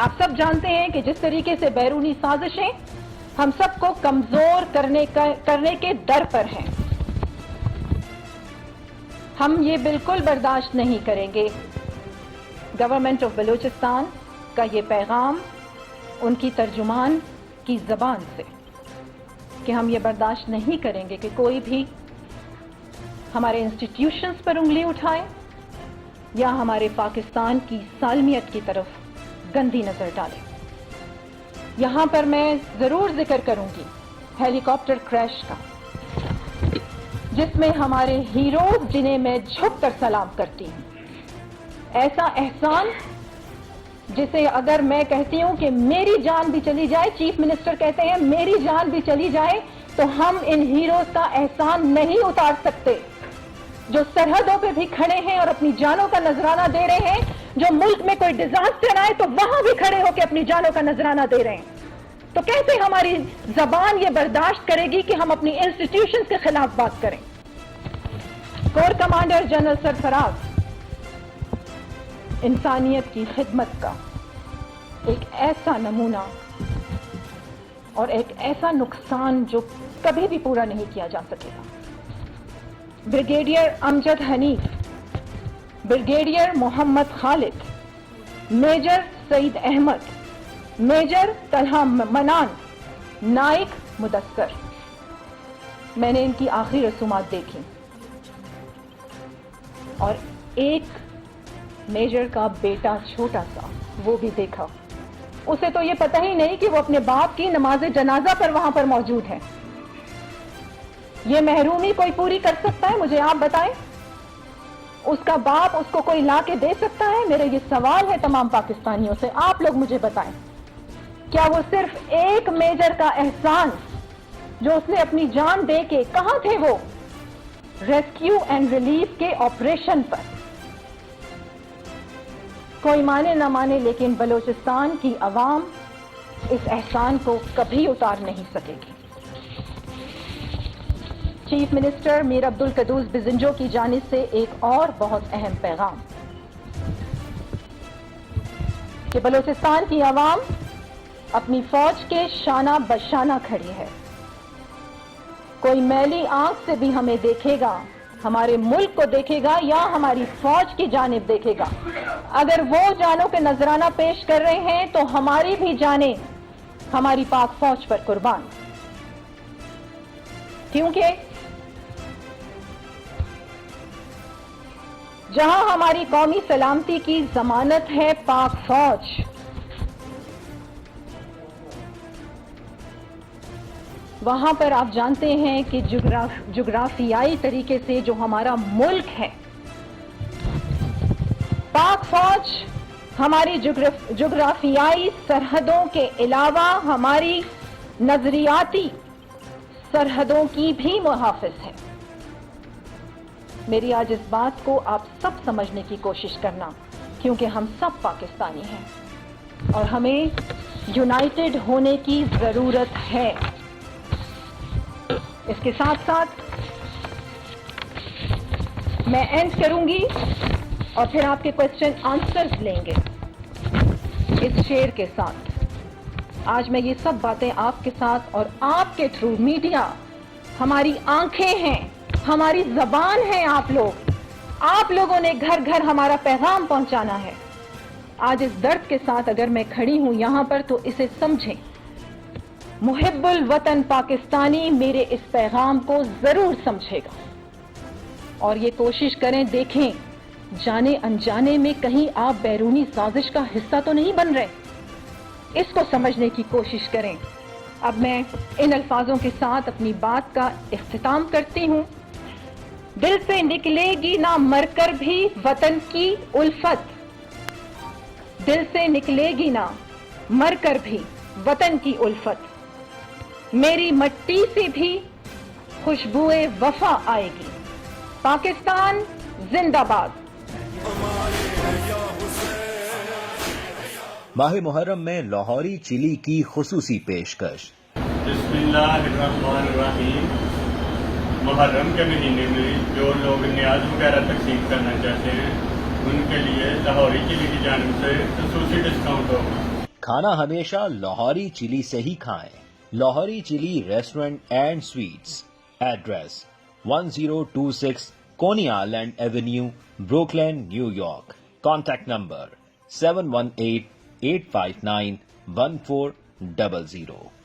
آپ سب جانتے ہیں کہ جس طریقے سے بیرونی سازشیں ہم سب کو کمزور کرنے کے در پر ہیں، ہم یہ بالکل برداشت نہیں کریں گے۔ گورنمنٹ آف بلوچستان کا یہ پیغام ان کی ترجمان کی زبان سے کہ ہم یہ برداشت نہیں کریں گے کہ کوئی بھی ہمارے انسٹیٹیوشنز پر انگلی اٹھائے یا ہمارے پاکستان کی سالمیت کی طرف گندی نظر ڈالے۔ یہاں پر میں ضرور ذکر کروں گی ہیلی کاپٹر کریش کا، جس میں ہمارے ہیروز جنہیں میں جھک کر سلام کرتی ہوں، ایسا احسان جسے اگر میں کہتی ہوں کہ میری جان بھی چلی جائے، چیف منسٹر کہتے ہیں میری جان بھی چلی جائے، تو ہم ان ہیروز کا احسان نہیں اتار سکتے جو سرحدوں پہ بھی کھڑے ہیں اور اپنی جانوں کا نذرانہ دے رہے ہیں، جو ملک میں کوئی ڈیزاسٹر آئے تو وہاں بھی کھڑے ہو کے اپنی جانوں کا نذرانہ دے رہے ہیں۔ تو کیسے ہماری زبان یہ برداشت کرے گی کہ ہم اپنی انسٹیٹیوشنز کے خلاف بات کریں؟ کور کمانڈر جنرل سرفراز انسانیت کی خدمت کا ایک ایسا نمونہ اور ایک ایسا نقصان جو کبھی بھی پورا نہیں کیا جا سکے گا۔ بریگیڈیئر امجد حنیف، بریگیڈیئر محمد خالد، میجر سعید احمد، میجر طلحہ منان، نائک مدثر، میں نے ان کی آخری رسومات دیکھی اور ایک میجر کا بیٹا چھوٹا سا وہ بھی دیکھا، اسے تو یہ پتہ ہی نہیں کہ وہ اپنے باپ کی نماز جنازہ پر وہاں پر موجود ہے۔ یہ محرومی کوئی پوری کر سکتا ہے؟ مجھے آپ بتائیں، اس کا باپ اس کو کوئی لا کے دے سکتا ہے؟ میرا یہ سوال ہے تمام پاکستانیوں سے، آپ لوگ مجھے بتائیں، کیا وہ صرف ایک میجر کا احسان جو اس نے اپنی جان دے کے، کہاں تھے وہ ریسکیو اینڈ ریلیف کے آپریشن پر، کوئی مانے نہ مانے لیکن بلوچستان کی عوام اس احسان کو کبھی اتار نہیں سکے گی۔ چیف منسٹر میر عبدالقدوس بزنجو کی جانب سے ایک اور بہت اہم پیغام کہ بلوچستان کی عوام اپنی فوج کے شانہ بشانہ کھڑی ہے۔ کوئی میلی آنکھ سے بھی ہمیں دیکھے گا، ہمارے ملک کو دیکھے گا یا ہماری فوج کی جانب دیکھے گا، اگر وہ جانوں کے نذرانہ پیش کر رہے ہیں تو ہماری بھی جانیں ہماری پاک فوج پر قربان، کیونکہ جہاں ہماری قومی سلامتی کی ضمانت ہے پاک فوج، وہاں پر آپ جانتے ہیں کہ جغرافیائی طریقے سے جو ہمارا ملک ہے، پاک فوج ہماری جغرافیائی سرحدوں کے علاوہ ہماری نظریاتی سرحدوں کی بھی محافظ ہے۔ میری آج اس بات کو آپ سب سمجھنے کی کوشش کرنا، کیونکہ ہم سب پاکستانی ہیں اور ہمیں یونائٹڈ ہونے کی ضرورت ہے۔ اس کے ساتھ ساتھ میں اینڈ کروں گی اور پھر آپ کے کوسچن آنسرز لیں گے اس شعر کے ساتھ۔ آج میں یہ سب باتیں آپ کے ساتھ اور آپ کے تھرو میڈیا، ہماری آنکھیں ہیں، ہماری زبان ہے، آپ لوگوں نے گھر گھر ہمارا پیغام پہنچانا ہے۔ آج اس درد کے ساتھ اگر میں کھڑی ہوں یہاں پر تو اسے سمجھیں، محب الوطن پاکستانی میرے اس پیغام کو ضرور سمجھے گا اور یہ کوشش کریں، دیکھیں جانے انجانے میں کہیں آپ بیرونی سازش کا حصہ تو نہیں بن رہے، اس کو سمجھنے کی کوشش کریں۔ اب میں ان الفاظوں کے ساتھ اپنی بات کا اختتام کرتی ہوں۔ دل سے نکلے گی نہ مر کر بھی وطن کی الفت، دل سے نکلے گی نہ مر کر بھی وطن کی الفت، میری مٹی سے بھی خوشبوئے وفا آئے گی، پاکستان زندہ باد۔ ماہ محرم میں لاہوری چلی کی خصوصی پیشکش۔ بسم اللہ الرحمن الرحیم۔ محرم کے مہینے میں جو لوگ نیاز وغیرہ تقسیم کرنا چاہتے ہیں ان کے لیے لاہوری چلی کی جانب سے خصوصی ڈسکاؤنٹ ہوگا۔ کھانا ہمیشہ لاہوری چلی سے ہی کھائیں. لاہوری چلی restaurant and sweets. Address 1026 Coney Island avenue, Brooklyn, New York. Contact number 718-859-1400.